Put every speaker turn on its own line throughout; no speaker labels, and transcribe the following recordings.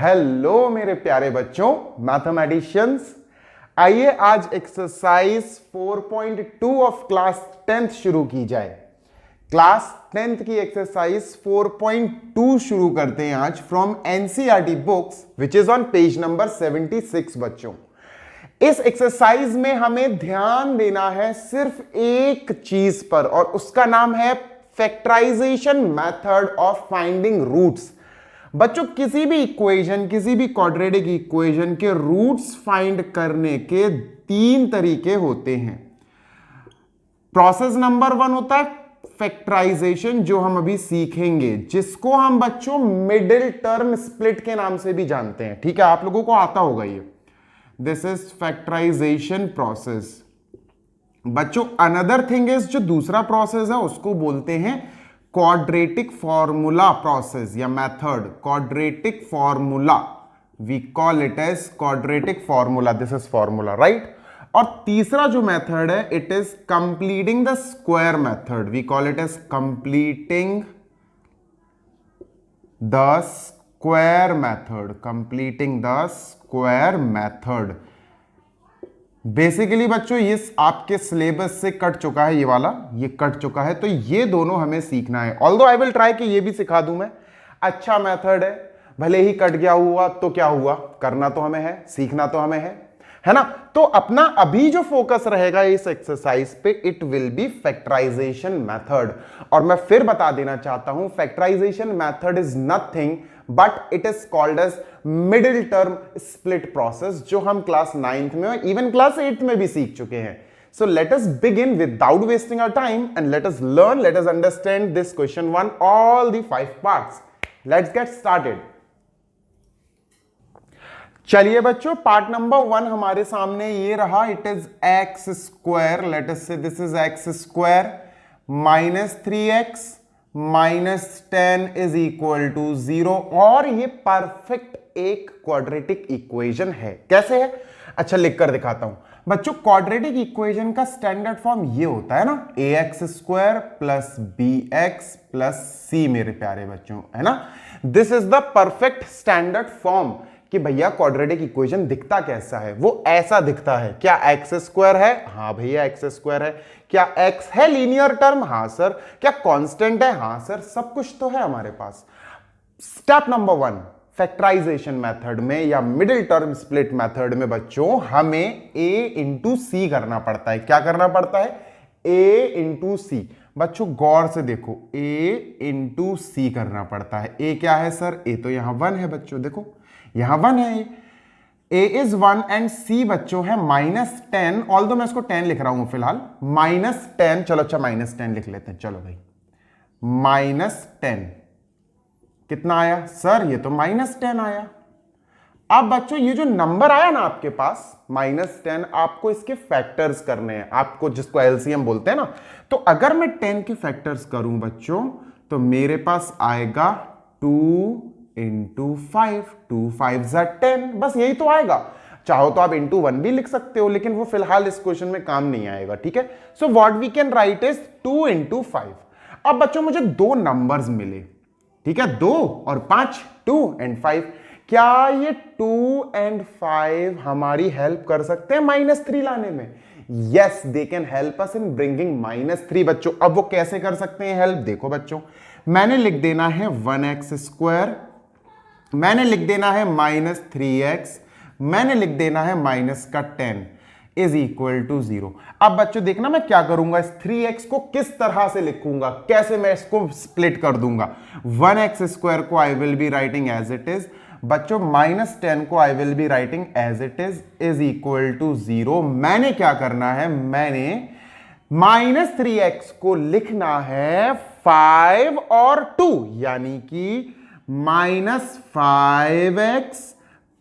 Hello मेरे प्यारे बच्चों मैथमेटिशियंस, आइए आज एक्सरसाइज 4.2 ऑफ क्लास 10th शुरू की जाए। क्लास 10th की एक्सरसाइज 4.2 शुरू करते हैं आज from NCERT books which is on page number 76। बच्चों, इस एक्सरसाइज में हमें ध्यान देना है सिर्फ एक चीज पर और उसका नाम है factorization method of finding roots. बच्चों, किसी भी इक्वेशन, किसी भी क्वाड्रेटिक इक्वेशन के रूट्स फाइंड करने के तीन तरीके होते हैं। प्रोसेस नंबर 1 होता है फैक्टराइजेशन, जो हम अभी सीखेंगे, जिसको हम बच्चों मिडिल टर्म स्प्लिट के नाम से भी जानते हैं। ठीक है, आप लोगों को आता होगा ये। This is factorization process. बच्चों, अनदर थिंग इज, जो दूसरा प्रोसेस है उसको बोलते हैं क्वाड्रेटिक फॉर्मूला प्रोसेस या method. Quadratic formula, we call it as quadratic formula. This is formula, right. और तीसरा जो मेथड है, it is completing the square method. We call it as completing the square method. Completing the square method. Basically बच्चों, ये आपके syllabus से cut चुका है, ये वाला ये कट चुका है, तो ये दोनों हमें सीखना है। ऑल्दो आई विल ट्राई कि ये भी सिखा दूं मैं। अच्छा मेथड है, भले ही कट गया हुआ तो क्या हुआ, करना तो हमें है, सीखना तो हमें है ना। तो अपना अभी जो फोकस रहेगा इस एक्सरसाइज पे, it will be factorization method. और मैं फिर बता देना चाहता हूं, factorization method is nothing but it is called as middle term split process, जो हम क्लास 9th में और इवन क्लास 8th में भी सीख चुके हैं। So let us begin without wasting our time and let us learn, let us understand this question 1 all the 5 parts. Let's get started. चलिए बच्चों, पार्ट नंबर 1 हमारे सामने ये रहा। It is x square, let us say this is x square minus 3x minus 10 is equal to 0। और ये perfect एक quadratic equation है। कैसे है? अच्छा, लिखकर दिखाता हूं बच्चों। क्वाड्रेटिक इक्वेशन का स्टैंडर्ड फॉर्म ये होता है ना, ax square plus bx plus c, मेरे प्यारे बच्चों, है ना। This is the perfect standard form कि भैया क्वाड्रेटिक इक्वेशन दिखता कैसा है। वो ऐसा दिखता है। क्या एक्स स्क्वायर है? हाँ भैया एक्स स्क्वायर है। क्या एक्स है लीनियर टर्म? हाँ सर। क्या कांस्टेंट है? हाँ सर। सब कुछ तो है हमारे पास। स्टेप नंबर 1 फैक्टराइजेशन मेथड में या मिडिल टर्म स्प्लिट मेथड में बच्चों, हमें a इंटू सी करना पड़ता है। क्या करना पड़ता है? a इंटू सी। बच्चों गौर से देखो, a इंटू सी करना पड़ता है। a क्या है सर? a तो यहां 1 है बच्चों, देखो यहां 1 है। a इज 1 एंड c बच्चों है -10। ऑल्दो मैं इसको 10 लिख रहा हूं फिलहाल, -10। चलो अच्छा, -10 लिख लेते हैं। चलो भाई, -10 कितना आया सर? ये तो -10 आया। अब बच्चों ये जो नंबर आया ना आपके पास -10, आपको इसके फैक्टर्स करने हैं, आपको जिसको एलसीएम बोलते हैं ना। तो अगर मैं 10 के फैक्टर्स करूं बच्चों, तो मेरे पास आएगा 2 इंटू 5, 2 5 ज़ा 10, बस यही तो आएगा। चाहो तो आप इंटू 1 भी लिख सकते हो, लेकिन वो फिलहाल इस क्वेश्चन में काम नहीं आएगा। ठीक है, so what we can write is 2 into 5। अब बच्चों मुझे दो नंबर्स मिले, ठीक है, 2 और 5, 2 एंड 5। क्या ये 2 एंड 5 हमारी हेल्प कर सकते हैं -3 लाने में? Yes, they can help us in bringing -3 बच्चों। अब वो कैसे कर सकते हैं हेल्प? देखो बच्चों, मैंने लिख देना है 1x स्क्वायर, मैंने लिख देना है -3x, मैंने लिख देना है -10 इज इक्वल टू 0। अब बच्चों देखना मैं क्या करूंगा, इस 3x को किस तरह से लिखूंगा, कैसे मैं इसको स्प्लिट कर दूंगा। 1x स्क्वायर को I will be writing as it is बच्चों, -10 को I will be writing as it is equal to 0। मैंने क्या करना है, मैंने -3x को लिखना है 5 और 2, यानी कि -5x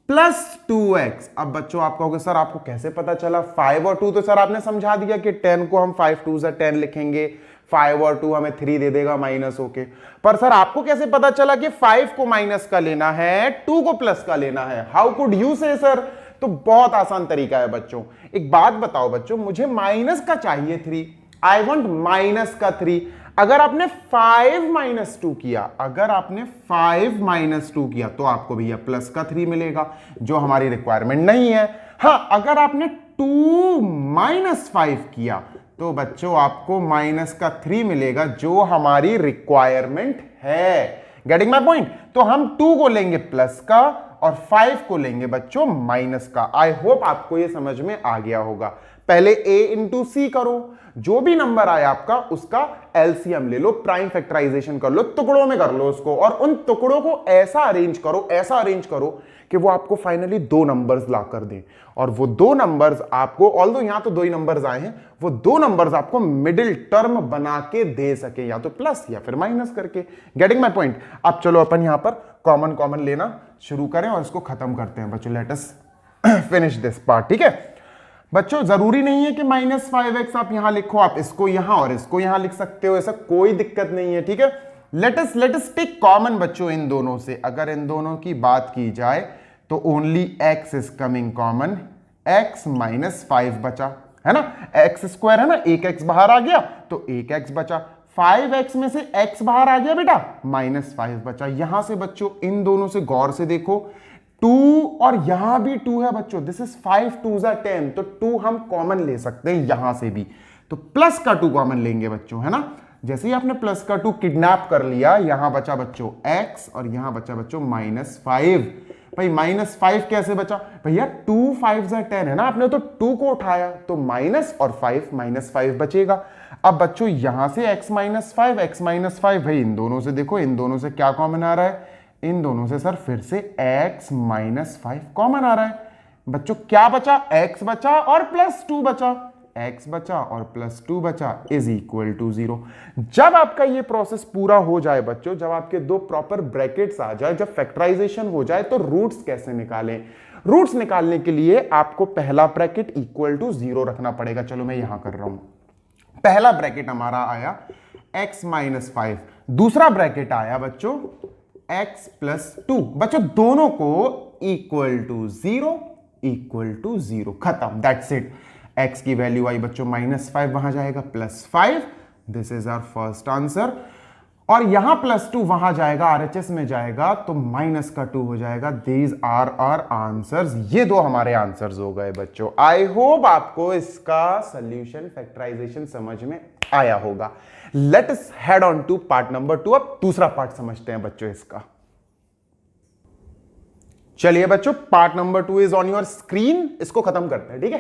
प्लस 2x। अब बच्चों आप कहोगे सर आपको कैसे पता चला? 5 और 2 तो सर आपने समझा दिया कि 10 को हम 5 2 से 10 लिखेंगे, 5 और 2 हमें 3 दे देगा माइनस होके। पर सर आपको कैसे पता चला कि 5 को माइनस का लेना है, 2 को प्लस का लेना है? हाउ कुड यू से सर? तो बहुत आसान तरीका है बच्चों। एक बात बताओ बच्चों, मुझे माइनस का चाहिए 3, आई वॉन्ट माइनस का 3। अगर आपने 5 माइनस 2 किया, अगर आपने 5 माइनस 2 किया तो आपको भैया प्लस का 3 मिलेगा, जो हमारी रिक्वायरमेंट नहीं है। हाँ, अगर आपने 2 माइनस 5 किया तो बच्चों आपको माइनस का 3 मिलेगा, जो हमारी रिक्वायरमेंट है। Getting my point? तो हम 2 को लेंगे प्लस का और 5 को लेंगे बच्चों माइनस का। आई होप आपको यह समझ में आ गया होगा। पहले a इंटू सी करो, जो भी नंबर आया आपका उसका एलसीएम ले लो, प्राइम फैक्टराइजेशन कर लो, टुकड़ों में कर लो उसको, और उन टुकड़ों को ऐसा अरेंज करो, ऐसा अरेंज करो कि वो आपको फाइनली 2 नंबर्स ला कर दें। और वो 2 नंबर्स आपको, ऑल्दो यहां तो 2 ही नंबर्स आए हैं, वो 2 नंबर्स आपको मिडिल टर्म बना के दे सके, या तो प्लस या फिर माइनस करके। Getting my point? अब चलो अपन यहां पर कॉमन कॉमन लेना शुरू करें और इसको खत्म करते हैं बच्चों। Let us finish this part. ठीक है बच्चों, जरूरी नहीं है कि -5x आप यहां लिखो, आप इसको यहां और इसको यहां लिख सकते हो, ऐसा कोई दिक्कत नहीं है। ठीक है, लेट अस टेक कॉमन बच्चों इन दोनों से। अगर इन दोनों की बात की जाए तो only x is coming common, x -5 बचा है ना, x स्क्वायर है ना, एक x बाहर आ गया तो एक x बचा, 5x में से x बाहर आ गया बेटा, -5 बचा। यहां से बच्चों इन दोनों से गौर से देखो, 2 और यहां भी 2 है बच्चों, दिस इज 5 2 10, तो 2 हम कॉमन ले सकते हैं यहां से भी, तो प्लस का 2 कॉमन लेंगे बच्चों, है ना। जैसे ही आपने प्लस का 2 किडनैप कर लिया, यहां बचा बच्चों x और यहां बचा बच्चों -5। भाई -5 कैसे बचा भैया, 2 5 10 है ना, आपने तो 2 को उठाया तो माइनस और 5 -5 बचेगा। अब बच्चों यहां से x -5 भाई इन दोनों से देखो, इन दोनों से क्या कॉमन आ रहा है, इन दोनों से सर फिर से x -5 कॉमन आ रहा है। बच्चों क्या बचा, x बचा और +2 बचा, x बचा और +2 बचा इज इक्वल टू 0। जब आपका ये प्रोसेस पूरा हो जाए बच्चों, जब आपके 2 प्रॉपर ब्रैकेट्स आ जाए, जब फैक्टराइजेशन हो जाए, तो रूट्स कैसे निकालें? रूट्स निकालने के लिए आपको पहला ब्रैकेट इक्वल टू 0 रखना पड़ेगा। चलो मैं यहां कर रहा हूं, पहला ब्रैकेट हमारा आया x -5, दूसरा ब्रैकेट आया बच्चों x +2, बच्चों दोनों को इक्वल टू 0 खत्म, दैट्स इट। x की वैल्यू आई बच्चों -5, वहां जाएगा +5, this is our first answer. और यहां +2 वहां जाएगा, RHS में जाएगा तो -2 हो जाएगा। दीज आर आवर आंसर्स, ये 2 हमारे आंसर्स हो गए बच्चों। आई होप आपको इसका सॉल्यूशन फैक्टराइजेशन समझ में आया होगा। Let us head on to part number 2। अब दूसरा पार्ट समझते हैं बच्चों इसका। चलिए बच्चों, part number 2 is on your screen, इसको खत्म करते हैं। ठीक है,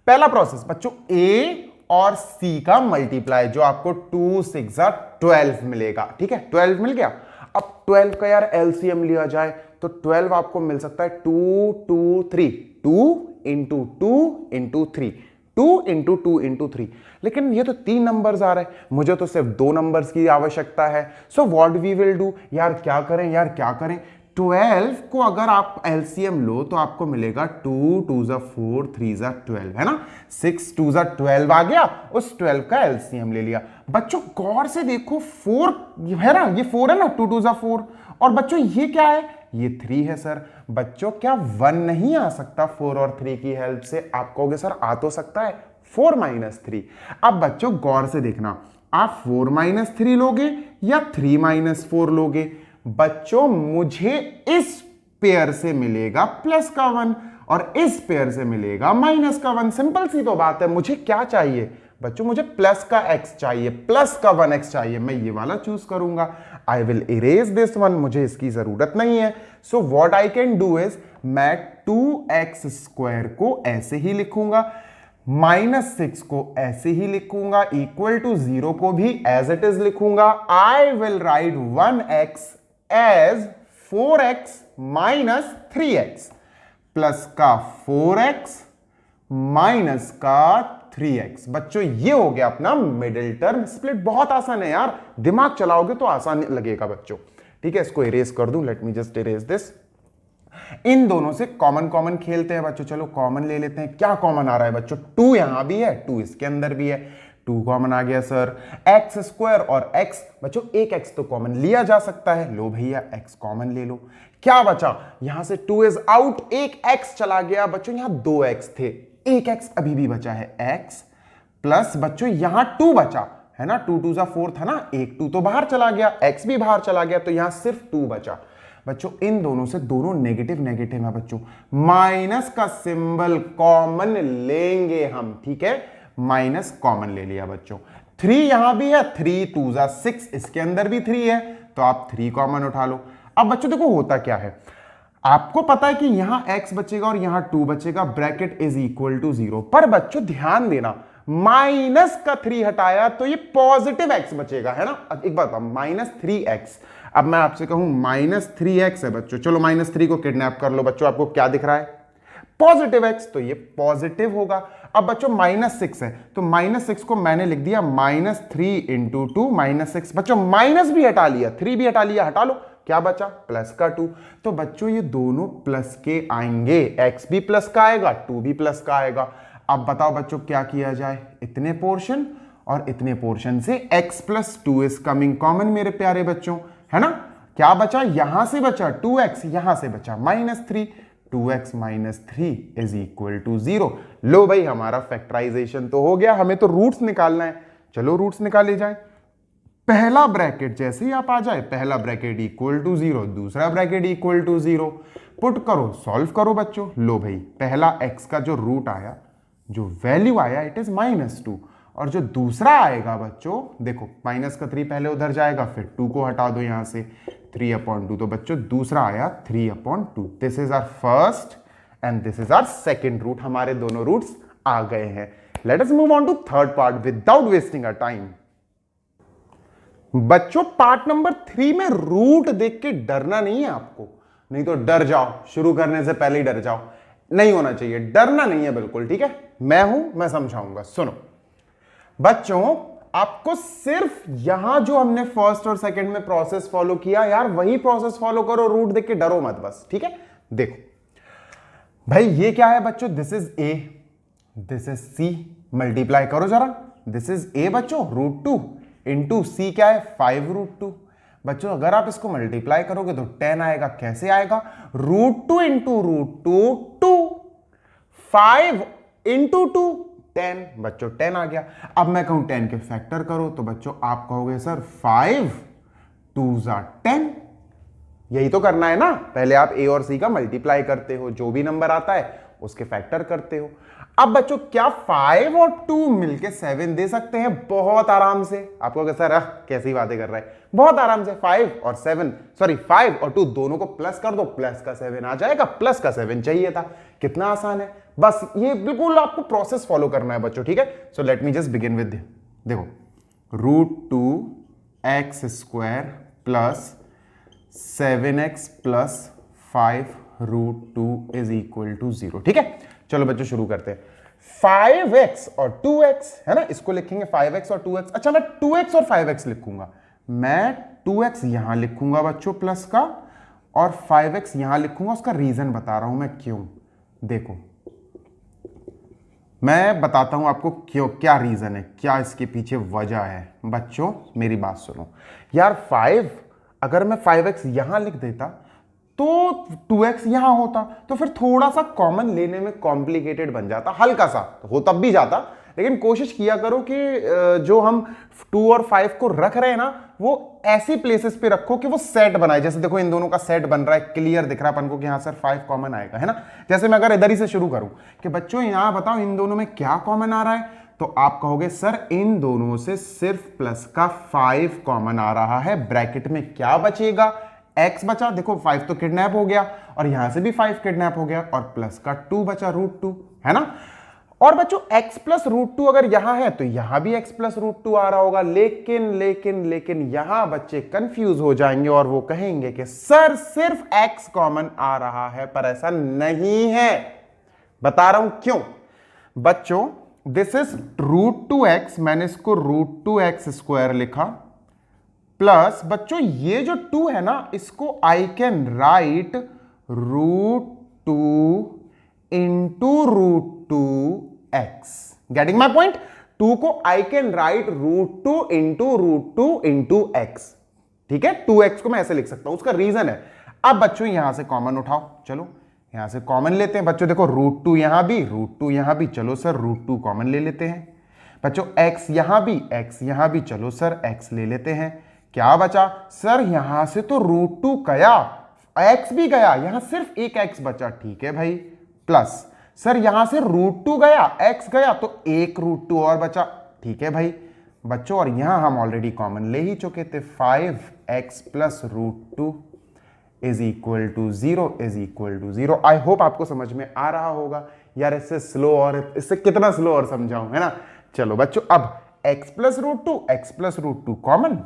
पहला प्रोसेस बच्चों a और c का मल्टीप्लाई, जो आपको 2 6 12 मिलेगा। ठीक है, 12 मिल गया। अब 12 का यार एलसीएम लिया जाए तो 12 आपको मिल सकता है 2 2 3, 2 इंटू 2 इंटू 3, 2 इंटू 2 इंटू 3। लेकिन ये तो 3 नंबर्स आ रहे हैं, मुझे तो सिर्फ 2 नंबर्स की आवश्यकता है। So what we will do, यार क्या करें 12 को अगर आप एलसीएम लो तो आपको मिलेगा 2 2 4 3 12, है ना, 6 2 12 आ गया, उस 12 का एलसीएम ले लिया। बच्चों गौर से देखो, 4 है ना, ये 4 है ना, 2 2 4, और बच्चों ये क्या है, ये 3 है सर। बच्चों क्या 1 नहीं आ सकता 4 और 3 की हेल्प से? आप कहोगे सर आ तो सकता है, 4 - 3। अब बच्चों गौर से देखना, आप 4 - 3 लोगे या 3 - 4 लोगे? बच्चों मुझे इस पेयर से मिलेगा प्लस का 1 और इस पेयर से मिलेगा माइनस का 1। सिंपल सी तो बात है। मुझे क्या चाहिए बच्चों, मुझे प्लस का x चाहिए, प्लस का 1x चाहिए, मैं ये वाला चूज करूंगा। I will erase this one, मुझे इसकी जरूरत नहीं है। So what I can do is, मैं 2x² को ऐसे ही लिखूंगा, -6 को ऐसे ही लिखूंगा, इक्वल टू 0 को भी एज इट इज लिखूंगा। I will write 1x as 4x - 3x, plus का 4x माइनस का 3x। बच्चों ये हो गया अपना मिडिल टर्म स्प्लिट। बहुत आसान है यार, दिमाग चलाओगे तो आसान लगेगा बच्चों। ठीक है, इसको इरेज कर दूं, let me just erase this. इन दोनों से कॉमन खेलते हैं बच्चों। चलो कॉमन ले लेते हैं। क्या कॉमन आ रहा है बच्चों, 2 यहां भी है, 2 इसके अंदर भी है, 2 कॉमन आ गया सर। x² और x, बच्चों एक x तो कॉमन लिया जा सकता है, लो भैया x कॉमन ले लो। क्या बचा, यहां से 2 इज आउट, एक x चला गया बच्चों, यहां 2x थे, एक x अभी भी बचा है, x प्लस बच्चों यहां 2 बचा है ना, 2 2 4 था ना, एक 2 तो बाहर चला गया, x भी बाहर चला गया, तो यहां सिर्फ 2 बचा। बच्चों इन दोनों से दोनों नेगेटिव नेगेटिव है बच्चों, माइनस का सिंबल कॉमन लेंगे हम, ठीक है, माइनस कॉमन ले लिया बच्चों। 3 यहां भी है, 3 2 6, इसके अंदर भी 3 है, तो आप 3 कॉमन उठा लो। अब बच्चों देखो होता क्या है, आपको पता है कि यहां x बचेगा और यहां 2 बचेगा, ब्रैकेट इज इक्वल टू 0, पर बच्चों ध्यान देना माइनस का 3 हटाया तो ये पॉजिटिव x बचेगा, है ना। एक बात -3x, अब मैं आपसे कहूं -3x है बच्चों, चलो -3 को किडनैप कर लो बच्चों, आपको क्या दिख रहा है, पॉजिटिव x, तो ये पॉजिटिव होगा। अब बच्चों -6 है, तो -6 को मैंने लिख दिया -3 इंटू 2 -6, बच्चों माइनस भी हटा लिया, 3 भी हटा लिया, हटा लो, क्या बचा, प्लस का 2। तो बच्चों ये दोनों प्लस के आएंगे, x भी प्लस का आएगा, 2 भी प्लस का आएगा। अब बताओ बच्चों क्या किया जाए, इतने पोर्शन और इतने पोर्शन से x plus 2 is coming common मेरे प्यारे बच्चों, है ना। क्या बचा, यहां से बचा 2x, यहां से बचा -3, 2x - 3 इज इक्वल टू 0। लो भाई हमारा फैक्टराइजेशन तो हो गया, हमें तो रूट्स निकालना है, चलो रूट्स निकाले जाए। पहला ब्रैकेट जैसे ही आप आ जाए, पहला ब्रैकेट इक्वल टू 0, दूसरा ब्रैकेट इक्वल टू 0, पुट करो, सॉल्व करो बच्चों। लो भाई पहला x का जो रूट आया, जो वैल्यू आया, इट इज -2, और जो दूसरा आएगा बच्चों देखो, माइनस का 3 पहले उधर जाएगा, फिर 2 को हटा दो यहां से, 3/2, तो बच्चों दूसरा आया 3/2। This is our first and this is our second root, हमारे दोनों रूट्स आ गए हैं। Let us move on to third part without wasting a time. बच्चों पार्ट नंबर 3 में रूट देख के डरना नहीं है आपको, नहीं तो डर जाओ, शुरू करने से पहले ही डर जाओ, नहीं होना चाहिए, डरना नहीं है बिल्कुल, ठीक है, मैं हूं, मैं समझाऊंगा। सुनो बच्चों, आपको सिर्फ यहां जो हमने फर्स्ट और सेकंड में प्रोसेस फॉलो किया यार, वही प्रोसेस फॉलो करो, रूट देख के डरो मत बस, ठीक है। देखो भाई ये क्या है बच्चों, this is a, this is c, multiply करो जरा, दिस इज a बच्चों √2 इंटू c क्या है 5√2। बच्चों अगर आप इसको मल्टीप्लाई करोगे तो 10 आएगा, कैसे आएगा, √2 इंटू √2 2, 5 इंटू 2 10, बच्चों 10 आ गया। अब मैं कहूं 10 के फैक्टर करो, तो बच्चों आप कहोगे सर 5 2 10, यही तो करना है ना, पहले आप a और c का मल्टीप्लाई करते हो, जो भी नंबर आता है उसके फैक्टर करते हो। अब बच्चों क्या 5 और 2 मिलके 7 दे सकते हैं, बहुत आराम से। आपको क्या सर कैसी बातें कर रहा है, बहुत आराम से 5 और 7, सॉरी 5 और 2 दोनों को प्लस कर दो, प्लस का 7 आ जाएगा, प्लस का 7 चाहिए था, कितना आसान है। बस ये बिल्कुल आपको प्रोसेस फॉलो करना है बच्चों, ठीक है। So let me just begin with, देखो √2x² plus 7x plus 5√2 is equal to 0, ठीक है। चलो बच्चों शुरू करते हैं। 5x और 2x है ना, इसको लिखेंगे 5x और 2x। अच्छा मैं 2x और 5x लिखूंगा, मैं 2x यहां लिखूंगा बच्चों प्लस का, और 5x यहां लिखूंगा, उसका रीजन बता रहा हूं मैं क्यों। देखो मैं बताता हूं आपको क्यों, क्या रीजन है, क्या इसके पीछे वजह है। बच्चों मेरी बात सुनो यार, 5 अगर मैं 5x यहां लिख देता तो 2x यहां होता, तो फिर थोड़ा सा कॉमन लेने में कॉम्प्लिकेटेड बन जाता, हल्का सा हो तब भी जाता, लेकिन कोशिश किया करो कि जो हम 2 और 5 को रख रहे हैं ना, वो ऐसी प्लेसेस पे रखो कि वो सेट बनाए। जैसे देखो इन दोनों का सेट बन रहा है, क्लियर दिख रहा है अपन को कि यहां सर 5 कॉमन आएगा, है ना। जैसे मैं अगर इधर ही से शुरू करूं कि बच्चों यहां बताओ इन दोनों में क्या कॉमन आ रहा है, तो आप कहोगे सर इन दोनों से सिर्फ प्लस का 5 कॉमन आ रहा है, ब्रैकेट में क्या बचेगा, x बचा, देखो 5 तो किडनैप हो गया, और यहां से भी 5 किडनैप हो गया, और प्लस का 2 बचा √2, है ना। और बच्चों x प्लस √2 अगर यहां है तो यहां भी x प्लस √2 आ रहा होगा, लेकिन लेकिन लेकिन यहां बच्चे कंफ्यूज हो जाएंगे और वो कहेंगे कि सर सिर्फ x कॉमन आ रहा है, पर ऐसा नहीं है, बता रहा हूं क्यों। बच्चों दिस इज √2x, मैंने इसको √2x² लिखा, प्लस बच्चों ये जो 2 है ना, इसको I can write √2 into √2x, getting my point. 2 को I can write √2 into x, ठीक है। 2x को मैं ऐसे लिख सकता हूं, उसका रीजन है। अब बच्चों यहां से कॉमन उठाओ, चलो यहां से कॉमन लेते हैं बच्चों, देखो √2 यहां भी, √2 यहां भी, चलो सर √2 कॉमन ले लेते हैं। बच्चों x यहां भी, चलो सर x ले लेते हैं। क्या बचा सर, यहां से तो √2 गया, x भी गया, यहां सिर्फ एक x बचा, ठीक है भाई, प्लस सर यहां से √2 गया, x गया, तो एक √2 और बचा, ठीक है भाई बच्चों। और यहां हम ऑलरेडी कॉमन ले ही चुके थे, 5x plus √2 is equal to 0 I hope आपको समझ में आ रहा होगा यार। इससे स्लो और इससे कितना स्लो और समझाऊं, है ना। चलो बच्चों, अब x प्लस √2 कॉमन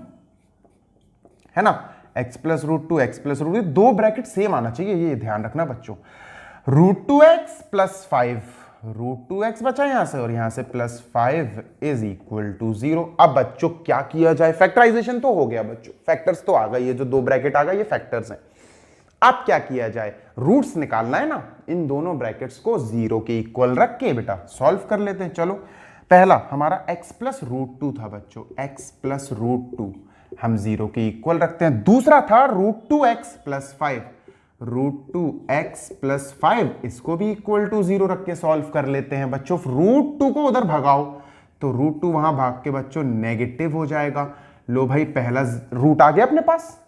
है ना, x प्लस √2 दो ब्रैकेट सेम आना चाहिए, ये ध्यान रखना बच्चों। √2x प्लस 5, √2x बचा यहां से और यहां से प्लस 5 इज इक्वल टू 0। अब बच्चों क्या किया जाए, फैक्टराइजेशन तो हो गया बच्चों, फैक्टर्स तो आ गए, ये जो दो ब्रैकेट आ गए ये फैक्टर्स हैं। अब क्या किया जाए, रूट्स निकालना है ना, इन दोनों ब्रैकेट्स को 0 के इक्वल रख के बेटा सॉल्व कर लेते हैं। चलो, पहला हमारा x प्लस √2 था बच्चों, x प्लस √2 हम 0 के इक्वल रखते हैं। दूसरा था √2x प्लस 5, √2x प्लस 5 इसको भी इक्वल टू 0 रख के सॉल्व कर लेते हैं बच्चों। √2 को उधर भगाओ तो √2 वहां भाग के बच्चों नेगेटिव हो जाएगा। लो भाई, पहला रूट आ गया अपने पास,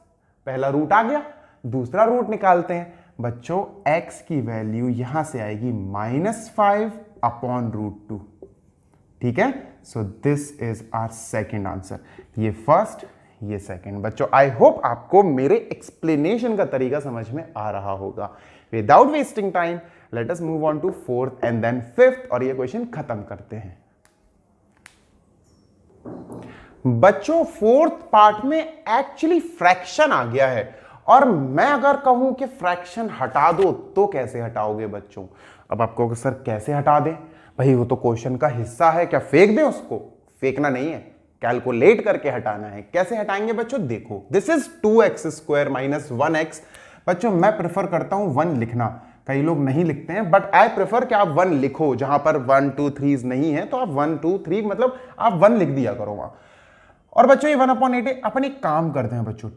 पहला रूट आ गया, दूसरा रूट निकालते हैं बच्चों। x की वैल्यू यहां से आएगी -5 अपॉन √2, ठीक है। So this is our second answer, ये फर्स्ट ये सेकंड। बच्चों आई होप आपको मेरे एक्सप्लेनेशन का तरीका समझ में आ रहा होगा। Without wasting time let us move on to fourth and then fifth, और ये क्वेश्चन खत्म करते हैं। बच्चों फोर्थ पार्ट में एक्चुअली फ्रैक्शन आ गया है, और मैं अगर कहूं कि फ्रैक्शन हटा दो तो कैसे हटाओगे बच्चों। अब आपको सर कैसे हटा दें, भाई वो तो क्वेश्चन का हिस्सा है, क्या फेंक दें उसको, फेंकना नहीं है, कैलकुलेट करके हटाना है। कैसे हटाएंगे बच्चों, देखो this is 2x² minus 1x। बच्चों मैं प्रेफर करता हूं 1 लिखना, कई लोग नहीं लिखते हैं, बट आई प्रेफर कि आप 1 लिखो, जहां पर 1 2 3 नहीं है तो आप 1 2 3 मतलब आप 1 लिख दिया करो वहां। और बच्चों ये 1/8 अपन एक काम करते हैं बच्चों,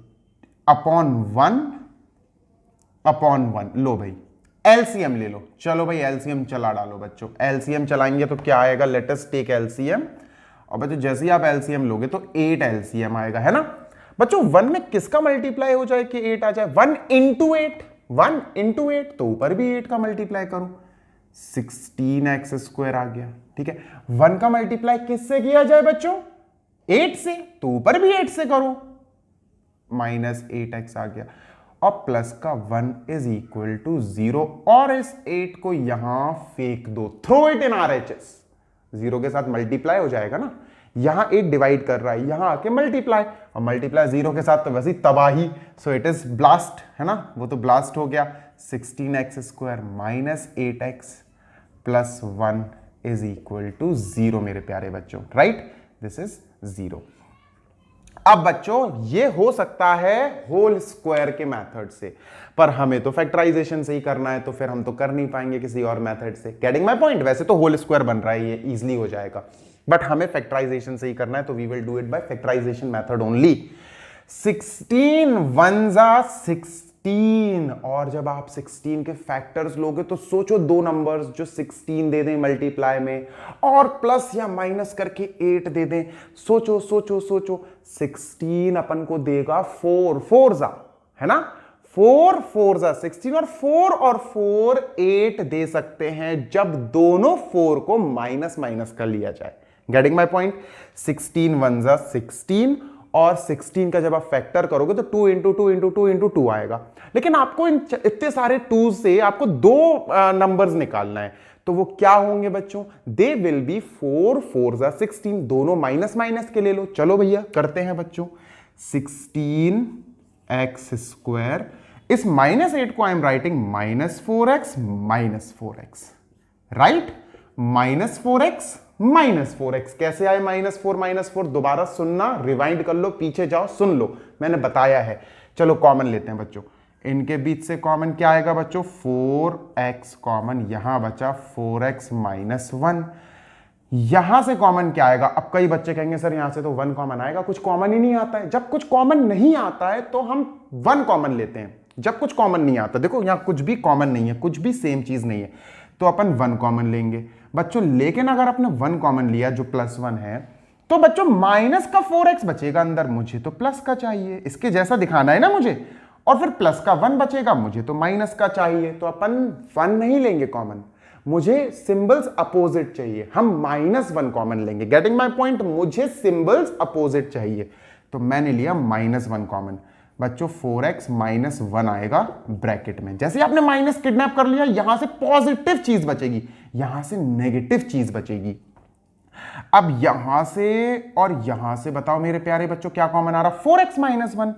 अपॉन 1 लो भाई एलसीएम ले लो। चलो भाई एलसीएम चला डालो बच्चों, एलसीएम चलाएंगे तो क्या आएगा, लेट अस टेक एलसीएम। और बच्चों जैसे ही आप एलसीएम लोगे तो 8 एलसीएम आएगा, है ना। बच्चों 1 में किसका मल्टीप्लाई हो जाए कि 8 आ जाए, 1 इंटू 8 तो ऊपर भी 8 का मल्टीप्लाई करो, 16x² आ गया, ठीक है। 1 का मल्टीप्लाई किससे किया जाए बच्चों, 8 से, तो ऊपर भी 8 से करो, -8x आ गया, और प्लस का 1 इज इक्वल टू 0, और इस 8 को यहां फेंक दो, थ्रो इट इन RHS। 0 के साथ मल्टीप्लाई हो जाएगा ना, यहां 8 डिवाइड कर रहा है, यहां आके मल्टीप्लाई, और मल्टीप्लाई 0 के साथ तो वैसे ही तबाही, सो इट इज ब्लास्ट, है ना, वो तो ब्लास्ट हो गया। 16x² minus 8x plus 1 is equal to 0 मेरे प्यारे बच्चों, राइट, दिस इज 0। अब बच्चों ये हो सकता है होल स्क्वायर के मेथड से, पर हमें तो फैक्टराइजेशन से ही करना है, तो फिर हम तो कर नहीं पाएंगे किसी और मेथड से। गेटिंग माय पॉइंट, वैसे तो होल स्क्वायर बन रहा है, ये इजीली हो जाएगा, बट हमें फैक्टराइजेशन से ही करना है, तो we will do it by factorization method only. 16 1 जा 16, और जब आप 16 के फैक्टर्स लोगे तो सोचो दो नंबर्स जो 16 दे दें मल्टीप्लाई में, और प्लस या माइनस करके 8 दे दें। सोचो सोचो सोचो, 16 अपन को देगा 4 जा, है ना, 4 जा 16, और 4 8 दे सकते हैं जब दोनों 4 को माइनस माइनस कर लिया जाए। गेटिंग माई पॉइंट, 16 1 जा 16, और 16 का जब आप फैक्टर करोगे तो 2 इंटू 2 इंटू 2 इंटू 2 आएगा। लेकिन आपको इतने सारे 2 से आपको दो नंबर्स निकालना है, तो वो क्या होंगे बच्चों, दे विल बी 4 जा 16, दोनों माइनस माइनस के ले लो। चलो भैया करते हैं बच्चों, 16x², इस -8 को I am writing -4x, right, -4x, कैसे आए -4 दोबारा सुनना, रिवाइंड कर लो, पीछे जाओ सुन लो, मैंने बताया है। चलो कॉमन लेते हैं बच्चों, इनके बीच से कॉमन क्या आएगा बच्चों, 4x कॉमन, यहां बचा 4x -1, यहां से कॉमन क्या आएगा। अब कई बच्चे कहेंगे सर यहां से तो 1 कॉमन आएगा, कुछ कॉमन ही नहीं आता है। जब कुछ कॉमन नहीं आता है तो हम 1 कॉमन लेते हैं, जब कुछ कॉमन नहीं आता, देखो यहां कुछ भी कॉमन नहीं है, कुछ भी सेम चीज नहीं है, तो अपन 1 कॉमन लेंगे। बच्चों लेकिन अगर आपने 1 कॉमन लिया जो +1 है, तो बच्चों माइनस का 4x बचेगा अंदर, मुझे तो प्लस का चाहिए, इसके जैसा दिखाना है ना मुझे, और फिर प्लस का 1 बचेगा, मुझे तो माइनस का चाहिए, तो अपन 1 नहीं लेंगे कॉमन, मुझे सिंबल्स अपोजिट चाहिए, हम -1 कॉमन लेंगे। गेटिंग माय पॉइंट, मुझे सिंबल्स अपोजिट चाहिए, तो मैंने लिया -1 कॉमन। बच्चों 4x -1 आएगा ब्रैकेट में, जैसे आपने माइनस किडनैप कर लिया, यहां से पॉजिटिव चीज बचेगी, यहां से नेगेटिव चीज बचेगी। अब यहां से और यहां से बताओ मेरे प्यारे बच्चों क्या कॉमन आ रहा, 4x -1,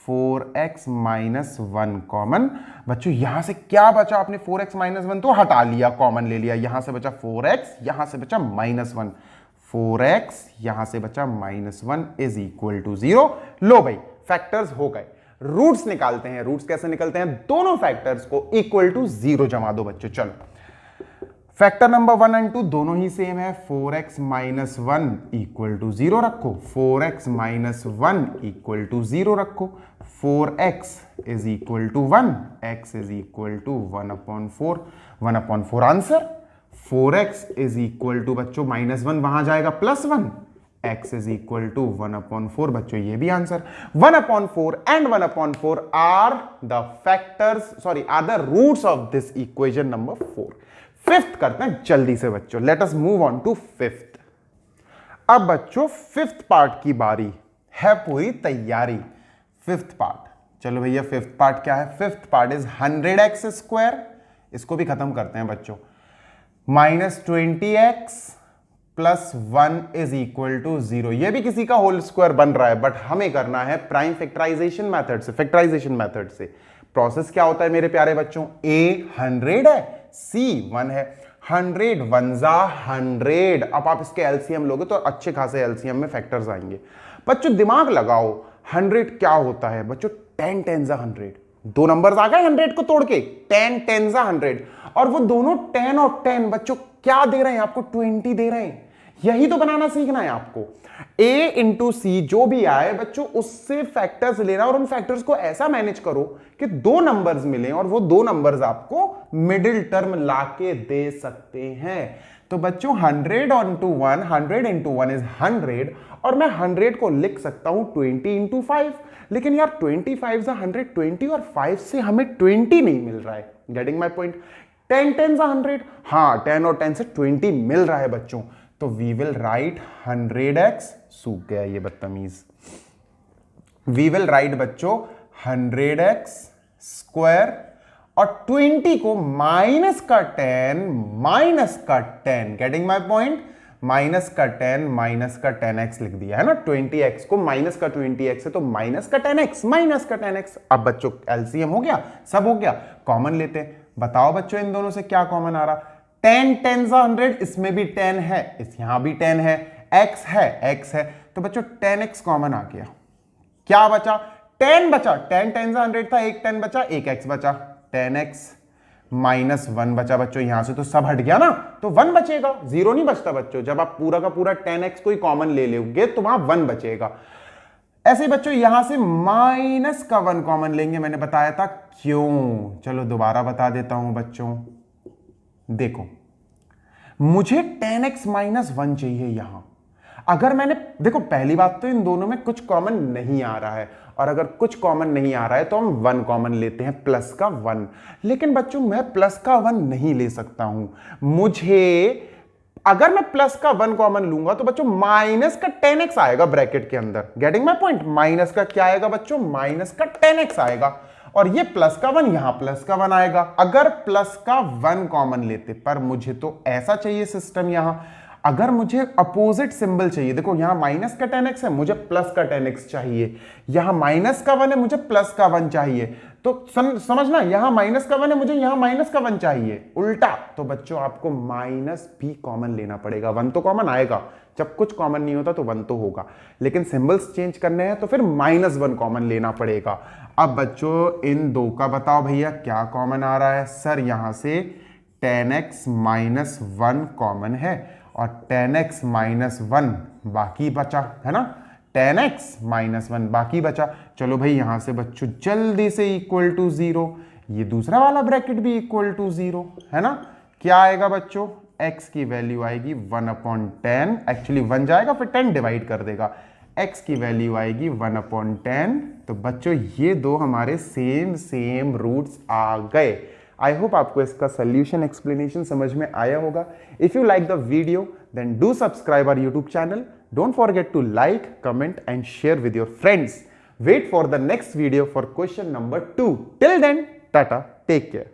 4x -1 कॉमन। बच्चों यहां से क्या बचा, आपने 4x -1 तो हटा लिया, कॉमन ले लिया, यहां से बचा 4x, यहां से बचा -1, 4x यहां से बचा -1 इज इक्वल टू 0। लो भाई फैक्टर्स हो गए, रूट्स निकालते हैं। रूट्स कैसे निकलते हैं, दोनों फैक्टर्स को इक्वल टू 0 जमा दो बच्चों। चलो फैक्टर नंबर 1 एंड 2 दोनों ही सेम है, 4x -1 इक्वल टू 0 रखो, 4x -1 इक्वल टू 0 रखो, 4x is equal to 1, x is equal to 1/4, 1/4 answer. 4x is equal to बच्चों -1 वहां जाएगा +1, x इज इक्वल टू 1/4 बच्चों, ये भी answer. 1/4 and 1/4 are the factors, sorry are the roots of this equation number 4। Fifth करते हैं जल्दी से बच्चों, let us move on to fifth. अब बच्चों फिफ्थ पार्ट की बारी है, पूरी तैयारी। फिफ्थ पार्ट, चलो भैया फिफ्थ पार्ट क्या है, फिफ्थ पार्ट इज 100x², इसको भी खत्म करते हैं बच्चों, -20x + 1 इज इक्वल टू 0। यह भी किसी का होल स्क्वायर बन रहा है, बट हमें करना है प्राइम फैक्टराइजेशन मेथड से, फैक्टराइजेशन मेथड से। प्रोसेस क्या होता है मेरे प्यारे बच्चों, a 100 है, c 1 है, 100 1 जा 100। अब आप इसके एलसीएम लोगे तो अच्छे खासे एलसीएम में फैक्टर्स आएंगे। बच्चों दिमाग लगाओ, 100 क्या होता है बच्चों, 10 10 जा 100, दो नंबर्स आ गए 100 को तोड़ के, 10 10 जा 100, और वो दोनों 10 और 10 बच्चों क्या दे रहे हैं आपको, 20 दे रहे हैं। यही तो बनाना सीखना है आपको। a इंटू सी जो भी आए बच्चों, उससे फैक्टर्स लेना, और उन फैक्टर्स को ऐसा मैनेज करो कि दो नंबर्स मिले, और वो दो नंबर्स आपको मिडिल टर्म लाके दे सकते हैं। तो बच्चों 100 इंटू 1, 100 इंटू 1 इज 100, और मैं 100 को लिख सकता हूं 20 इंटू 5, लेकिन यार 25 से 120 और 5 से हमें 20 नहीं मिल रहा है। गेटिंग माई पॉइंट, 10 10 से 100, हाँ 10 और 10 से 20 मिल रहा है बच्चों, तो वी विल राइट 100x, सूख गया ये बदतमीज, वी विल राइट बच्चों 100x² और 20 को -10 -10, गेटिंग माई पॉइंट, -10 लिख दिया है ना, 20x को -20x है तो -10x। अब बच्चों एलसीएम हो गया, सब हो गया, कॉमन लेते हैं। बताओ बच्चों इन दोनों से क्या कॉमन आ रहा, 10 10 जा 100, इसमें भी 10 है, इस यहां भी 10 है, x है, तो बच्चों 10x कॉमन आ गया, क्या बचा, 10 बचा, 10 10 जा 100 था, एक 10 बचा, एक x बचा, 10x -1 बचा बच्चों, यहां से तो सब हट गया ना, तो 1 बचेगा, 0 नहीं बचता बच्चों। जब आप पूरा का पूरा 10x को ही कॉमन ले लोगे तो वहां 1 बचेगा। ऐसे बच्चों यहां से -1 कॉमन लेंगे, मैंने बताया था क्यों, चलो दोबारा बता देता हूं बच्चों। देखो मुझे 10x -1 चाहिए यहां, अगर मैंने, देखो पहली बात तो इन दोनों में कुछ कॉमन नहीं आ रहा है, और अगर कुछ कॉमन नहीं आ रहा है तो हम 1 कॉमन लेते हैं, +1। लेकिन बच्चों मैं +1 नहीं ले सकता हूं, मुझे अगर मैं +1 कॉमन लूंगा तो बच्चों -10x आएगा ब्रैकेट के अंदर। गेटिंग माय पॉइंट, माइनस का क्या आएगा बच्चों, -10x आएगा, और ये +1 यहां +1 आएगा। अगर +1 कॉमन लेते, पर मुझे तो ऐसा चाहिए सिस्टम यहां, अगर मुझे अपोजिट सिंबल चाहिए, देखो यहां -10x है, मुझे +10x चाहिए, यहां -1 है, मुझे +1 चाहिए, तो समझना, यहां -1 है, मुझे यहां -1 चाहिए, उल्टा। तो बच्चों आपको माइनस भी कॉमन लेना पड़ेगा, 1 तो कॉमन आएगा, जब कुछ कॉमन नहीं होता तो 1 तो होगा, लेकिन सिंबल्स चेंज करने हैं तो फिर -1 कॉमन लेना पड़ेगा। अब बच्चों इन दो का बताओ भैया क्या कॉमन आ रहा है, सर यहां से 10x -1 कॉमन है, और 10x -1 बाकी बचा है ना, 10x -1 बाकी बचा। चलो भाई यहां से बच्चों जल्दी से इक्वल टू 0, ये दूसरा वाला ब्रैकेट भी इक्वल टू 0 है ना, क्या आएगा बच्चों, x की वैल्यू आएगी 1/10, एक्चुअली 1 जाएगा फिर 10 डिवाइड कर देगा, x की वैल्यू आएगी 1/10। तो बच्चों ये दो हमारे सेम रूट्स आ गए। आई होप आपको इसका सोल्यूशन एक्सप्लेनेशन समझ में आया होगा। If you like the video then do subscribe our YouTube channel, don't forget to like, comment and share with your friends. Wait for the next video for question number 2. Till then, tata, take care.